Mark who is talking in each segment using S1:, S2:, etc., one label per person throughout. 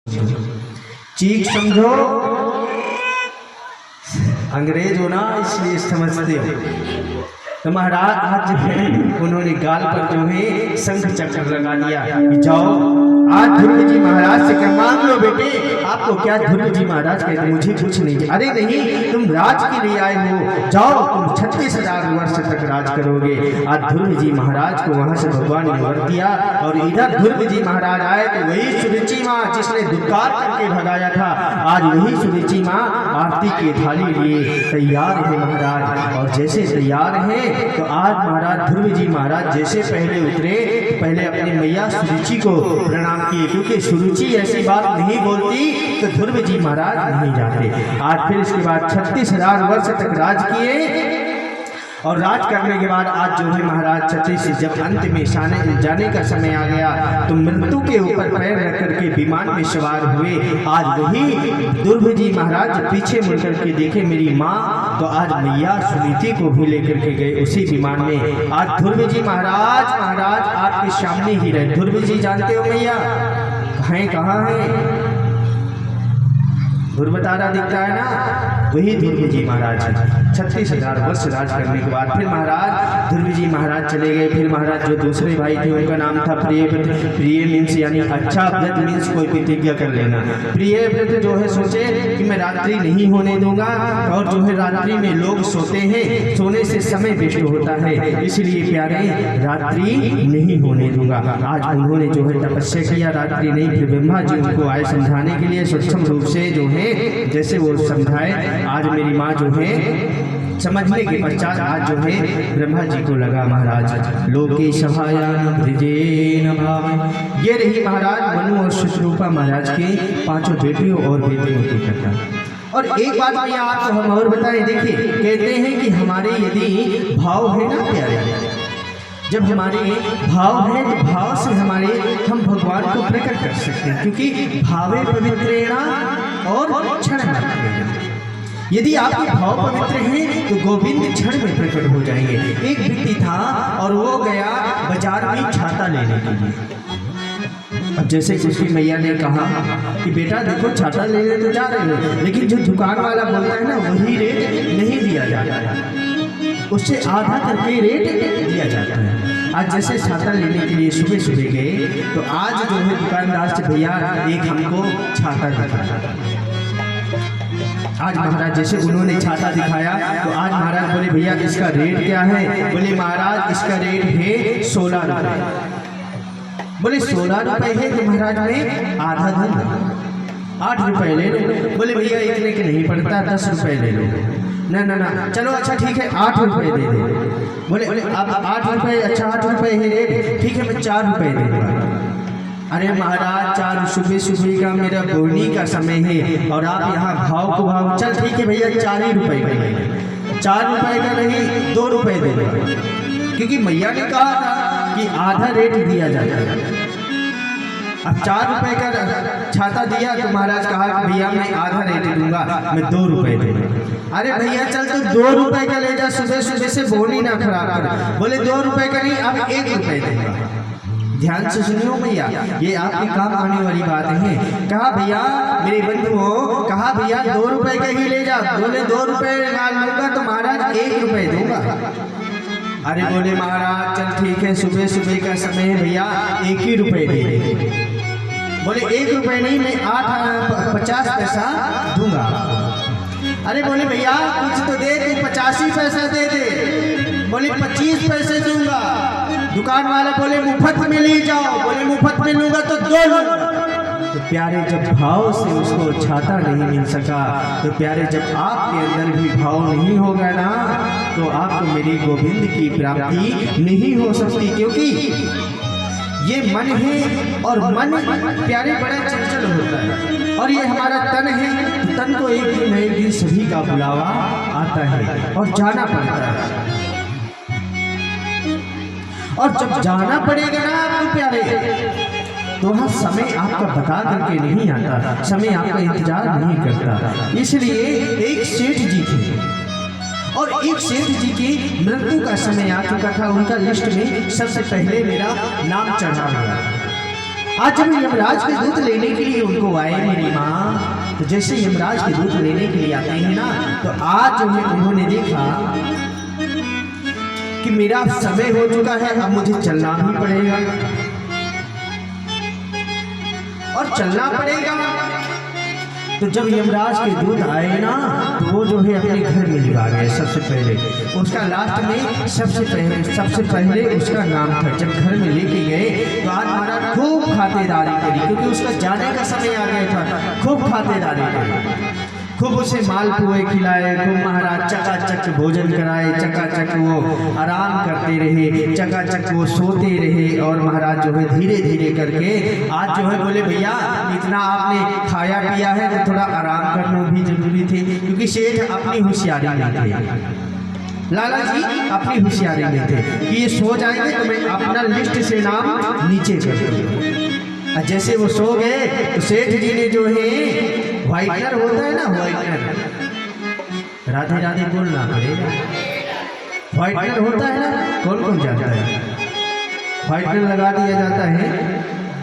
S1: चीख समझो, अंग्रेज हो ना इसलिए समझते हो। तो महाराज आज जो है उन्होंने गाल पर जो है शंख चक्र लगा दिया कि जाओ आज ध्रुव जी महाराज से क्या मांग लो बेटे। आपको क्या ध्रुव जी महाराज कहते, मुझे कुछ नहीं। अरे नहीं, तुम राज के लिए आए हो, जाओ तुम 36,000 वर्ष तक राज करोगे। आज ध्रुव जी महाराज को वहां से भगवान ने वर दिया और इधर ध्रुव जी महाराज आए तो वही सुरुचि माँ जिसने धिक्कार करके भगाया था, आज वही सुरुचि माँ आरती की थाली लिए तैयार है महाराज। और जैसे तैयार है तो आज महाराज ध्रुव जी महाराज जैसे पहले उतरे, पहले अपनी मैया सुरुचि को प्रणाम किए, क्योंकि सुरुचि ऐसी बात नहीं बोलती तो ध्रुव जी महाराज नहीं जाते। आज फिर इसके बाद 36,000 वर्ष तक राज किए और राज करने के बाद आज जो है महाराज 36 जब अंत में जाने का समय आ गया तो मृत्यु के ऊपर पैर रख करके विमान में सवार हुए। आज वही ध्रुव जी महाराज पीछे मुड़ करके देखे मेरी माँ, तो आज मैया सुनीति को भी लेकर के गए उसी विमान में। आज ध्रुव जी महाराज आपके सामने ही रहे। ध्रुव जी जानते हो मैया कहाँ है? ध्रुव तारा दिखता है ना, वही ध्रुव जी महाराज है। 36,000 वर्ष राज करने के बाद फिर महाराज ध्रुव जी महाराज चले गए। फिर महाराज जो दूसरे भाई थे उनका नाम था प्रियव्रत। प्रिय मीन्स यानी अच्छा व्रत मीन्स कोई प्रतिज्ञा कर लेना। प्रियव्रत जो है सोचे कि मैं रात्रि नहीं होने दूंगा, और जो है रात्रि में लोग सोते हैं, सोने से समय वेस्ट होता है, इसलिए प्यारे रात्रि नहीं होने दूंगा। आज उन्होंने जो है तपस्या किया, रात्रि नहीं। फिर ब्रह्मा जी उनको आए समझाने के लिए सूक्ष्म रूप से जो है जैसे वो समझाए। आज मेरी माँ जो है समझने के पश्चात आज जो है ब्रह्मा जी को लगा महाराज लोके सभायान ब्रजेन भाव। ये रही महाराज मनु और शतरूपा महाराज के 5 बेटियों और बेटियों की कथा। और एक बात मैं आपको हम और बताएं, देखिए कहते हैं कि हमारे यदि भाव है ना प्यारे, जब हमारे भाव है तो भाव से हम भगवान को प्रकट कर सकते हैं, क्योंकि भावे पवित्रेणा और क्षण मात्रेण। यदि आपके भाव पवित्र हैं तो गोविंद क्षण में प्रकट हो जाएंगे। एक व्यक्ति था और वो गया बाजार में छाता लेने के लिए। अब जैसे उसकी मैया ने कहा कि बेटा देखो छाता लेने तो जा रहे हो, लेकिन जो दुकान वाला बोलता है ना वही रेट नहीं दिया जाता है, उससे आधा करके रेट दिया जाता है। आज जैसे छाता लेने के लिए सुबह सुबह गए तो आज जो है दुकानदार से भैया एक हमको छाता दिखाया। आज महाराज जैसे उन्होंने छाता दिखाया तो आज महाराज बोले भैया इसका रेट क्या है? बोले महाराज इसका रेट है 16 रुपये। बोले 16 रुपये है तो महाराज में आधा दूंगा, 8 रुपये ले लो। बोले भैया इतने के नहीं पड़ता, 10 रुपये ले लो। ना चलो अच्छा ठीक है 8 रुपये दे दे। बोले अब 8 रुपये, अच्छा 8 रुपये है रेट, ठीक है मैं 4 रुपये दे दूँगा। अरे महाराज 4 सुबह का मेरा बोनी का समय है और आप यहाँ भाव को भाव, चल ठीक है भैया 4 ही रुपये का, 4 रुपये का नहीं 2 रुपये दे दो, क्योंकि मैया ने कहा था कि आधा रेट दिया जाता है। अब 4 रुपये का छाता दिया तो महाराज कहा कि भैया मैं आधा रेट दूंगा, मैं 2 रुपये दे दूँगा। अरे भैया चल तो 2 रुपये का ले जा, सुबह से बोनी ना खराब कर। बोले 2 रुपये का नहीं, अब 1 रुपये देगा। ध्यान से सुनियो भैया, ये आपके काम आने वाली बात है। कहा भैया मेरे बंधुओं, कहा भैया 2 रुपये का ही ले जा। बोले 2 रुपये लूंगा तो महाराज 1 रुपये दूंगा। अरे बोले महाराज चल ठीक है सुबह का समय है भैया 1 ही रुपये दे दे। बोले 1 रुपये नहीं मैं 50 पैसा दूंगा। अरे बोले भैया कुछ तो दे, तू 85 पैसा दे दे। बोले 25 पैसे दूंगा। दुकान वाला बोले मुफ्त में ले जाओ। बोले मुफ्त में लूंगा तो 2 लूंगा। तो प्यारे जब भाव से उसको छाता नहीं मिल सका, तो प्यारे जब आपके अंदर भी भाव नहीं होगा ना तो आपको मेरी गोविंद की प्राप्ति नहीं हो सकती, क्योंकि ये मन है और मन प्यारे बड़ा चंचल होता है, और ये हमारा तन है। तन को एक दिन एक दिन सभी का बुलावा आता है और जाना पड़ता है, और जब जाना पड़ेगा ना आपको प्यारे तो वहाँ समय आपका बता करके नहीं आता, समय आपका इंतजार नहीं करता। इसलिए एक सेठ जी थे और एक सेठ जी की मृत्यु का समय आ चुका था। उनका लिस्ट में सबसे पहले मेरा नाम चढ़ा हुआ। आज जब यमराज के दूत लेने के लिए उनको आए मेरी माँ, तो जैसे यमराज के दूत लेने के लिए आते हैं ना, तो आज जो है उन्होंने देखा कि मेरा समय हो चुका है, अब मुझे चलना भी पड़ेगा और चलना पड़ेगा। तो जब यमराज के दूत आए ना, तो वो जो है अपने घर में लिवा गए। सबसे पहले उसका लास्ट में सबसे पहले उसका नाम था। जब घर में लेके गए तो आज महाराज खूब खातेदारी करी, क्योंकि उसका जाने का समय आ गया था। खूब खातेदारी करी, खूब उसे मालपुए खिलाए, खूब महाराज चकाचक भोजन कराए, चकाचक वो आराम करते रहे, चकाचक वो सोते रहे। और महाराज जो है धीरे धीरे करके आज जो है बोले भैया इतना आपने खाया पिया है तो थोड़ा आराम करना भी जरूरी थे, क्योंकि सेठ अपनी होशियारी में थे, लाला जी अपनी होशियारी में थे कि ये सो जाएंगे तो मैं अपना लिस्ट से नाम नीचे कर दूंगा। जैसे वो सो गए तो सेठ जी ने जो है व्हाइटनर होता है ना, व्हाइटनर, राधे राधे बोलना पड़ेगा, व्हाइटनर होता है ना, कौन कौन जानता है? व्हाइटनर लगा दिया जाता है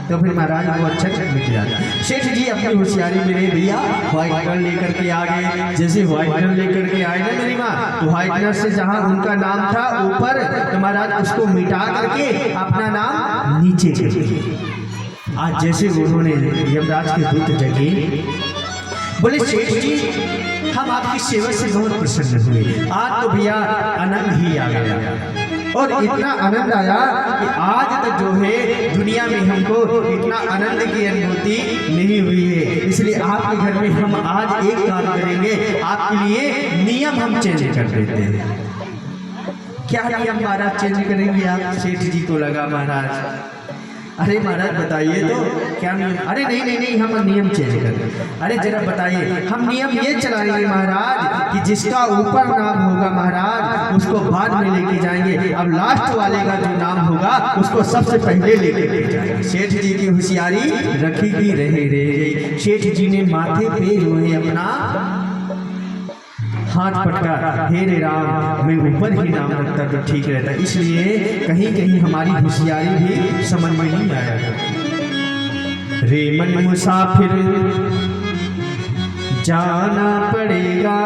S1: तो फिर महाराज को अच्छा मिट जाता है। सेठ जी अपनी होशियारी में रहे, भैया व्हाइटनर लेकर के आ गए। जैसे व्हाइटनर लेकर के आए ना मेरी माँ, तो व्हाइटनर से जहाँ उनका नाम था ऊपर, तो महाराज उसको मिटा करके अपना नाम नीचे कर दिए। आज जैसे उन्होंने यमराज के दूत जगे, बोले सेठ जी हम आपकी सेवा से बहुत प्रसन्न हुए, आज तो भैया आनंद ही आ गया। और इतना आनंद आया कि आज तक जो है दुनिया में हमको इतना आनंद की अनुभूति नहीं हुई है। इसलिए आपके घर में हम आज एक काम करेंगे, आपके लिए नियम हम चेंज कर देते हैं। क्या नियम महाराज चेंज करेंगे आप? सेठ जी को लगा महाराज, अरे महाराज बताइए तो क्या नियम? अरे नहीं हम नियम चेंज करें। अरे जरा बताइए, हम नियम ये चलाएंगे महाराज कि जिसका ऊपर नाम होगा महाराज उसको बाद में लेके जाएंगे, अब लास्ट वाले का जो नाम होगा उसको सबसे पहले लेके जाएंगे। सेठ जी की होशियारी रखी की रह गई। सेठ जी ने माथे पे जो है अपना हाथ पटका, हे रे राम मैं ऊपर ही नाम रखता तो ठीक रहता। इसलिए कहीं कहीं हमारी होशियारी भी समझ में नहीं आया। रे मन मुसाफिर जाना पड़ेगा,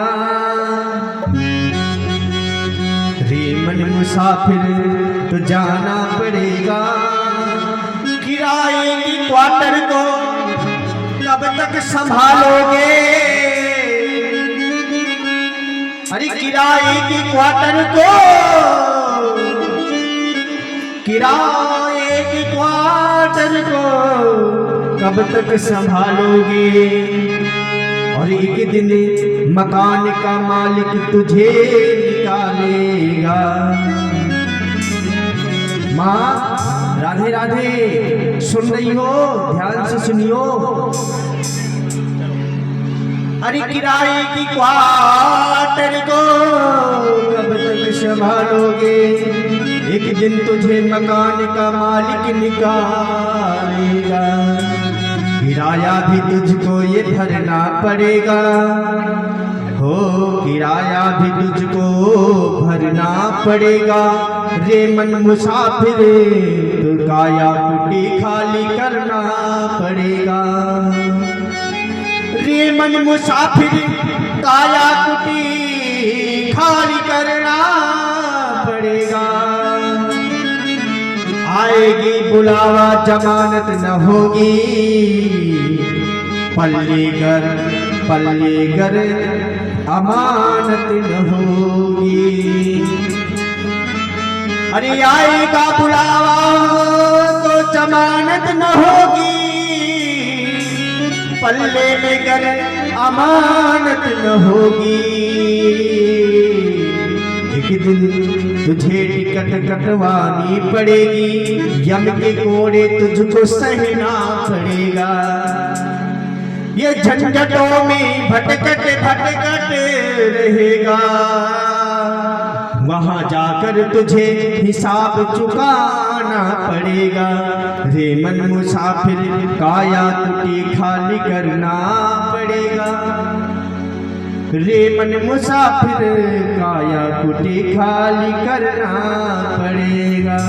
S1: रे मन मुसाफिर तो जाना पड़ेगा। किराए की क्वार्टर को कब तक संभालोगे? अरे किराए की क्वार्टर को, किराए की क्वार्टर को कब तक संभालोगे? और एक दिन मकान का मालिक तुझे निकालेगा। माँ राधे राधे सुन रही हो? ध्यान से सुनियो। अरे किराए की क्वार्टर को कब तक संभालोगे? एक दिन तुझे मकान का मालिक निकालेगा। किराया भी तुझको ये भरना पड़ेगा, हो किराया भी तुझको भरना पड़ेगा। रे मन मुसाफिर तो काया कुटी खाली करना पड़ेगा। रे मन मुसाफिर काया कुटी खाली करना पड़ेगा। आएगी बुलावा जमानत न होगी, पल्लेगर अमानत न होगी। अरे आएगा बुलावा तो जमानत न होगी, पल्ले में गर अमानत न होगी। एक दिन तुझे टिकट कटवानी पड़ेगी, यम के कोड़े तुझको सहना पड़ेगा। ये झंझटों में भटकट रहेगा, वहां जाकर तुझे हिसाब चुकाना पड़ेगा। रे मन मुसाफिर काया कुटी खाली करना पड़ेगा। रे मन मुसाफिर काया कुटी खाली करना पड़ेगा।